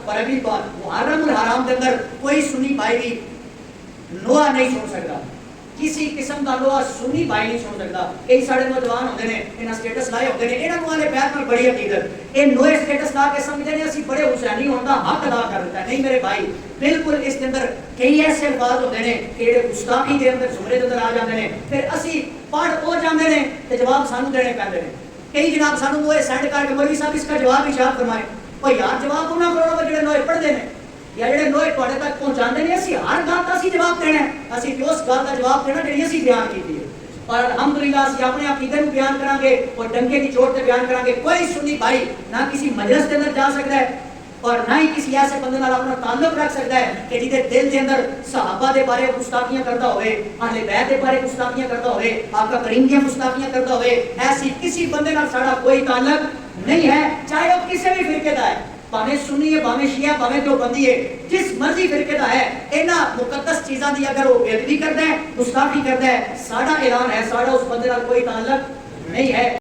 اور اگلی بات محرم الحرام کے اندر کوئی سنی بھائی بھی نوحہ نہیں سن سکتا، کسی قسم کا نوحہ سنی بھائی نہیں سن سکتا. کئی سارے نوجوان ہوتے ہیں انہاں سٹیٹس لائے ہوتے ہیں انہاں والے بیت میں بڑی عقیدت یہ نوے سٹیٹس لا کے سمجھتے ہیں اسی بڑے حسینی ہونے کا حق ادا کر دیتا ہے. نہیں میرے بھائی، بالکل اس کے اندر کئی ایسے الفاظ ہوتے ہیں کہ جڑے گستاخی کے اندر زمرے کے اندر آ جاتے ہیں، پھر اسی پڑھ ہو جاتے ہیں تو جواب سانو دینے پہنتے ہیں. کئی جناب سانو وہ سینڈ کر کے مولوی صاحب اس کا جواب اشارت فرمائے. او یار جواب انہاں کرو جڑے نوے پڑھتے ہیں یا جڑے نوے تواڈے تک پہنچاندے نے. اسی ہر گل دا اسی جواب دینا ہے، اسی اس گل دا جواب دینا جڑی اسی بیان کیتی ہے. اور الحمدللہ اسی اپنے عقیدے کو بیان کران گے اور ڈنکے کی چوٹ تے بیان کران گے. کوئی سنی بھائی نہ کسی مجلس کے اندر جا سکتا ہے اور نہ ہی کسی ایسے بندے نال اپنا تعلق رکھ سکتا ہے کہ جہدے دل کے اندر صحابہ دے بارے گستاخیاں کرتا ہوئے، اہل بیت دے بارے گستاخیاں کرتا ہوئے، آقا کریم کی گستاخیاں کرتا ہوئے. ایسی کسی بندے نال ساڈا کوئی تعلق نہیں ہے، چاہے وہ کسی بھی فرقے دا ہے، بھاویں سنی ہے، بھاویں شیعہ، بھاویں دیوبندی ہے، جس مرضی فرقے دا ہے. انہاں مقدس چیزاں دی اگر وہ بے ادبی کرتا ہے، گستاخی کرتا ہے، ساڈا اعلان ہے ساڈا اس بندے نال کوئی تعلق نہیں ہے.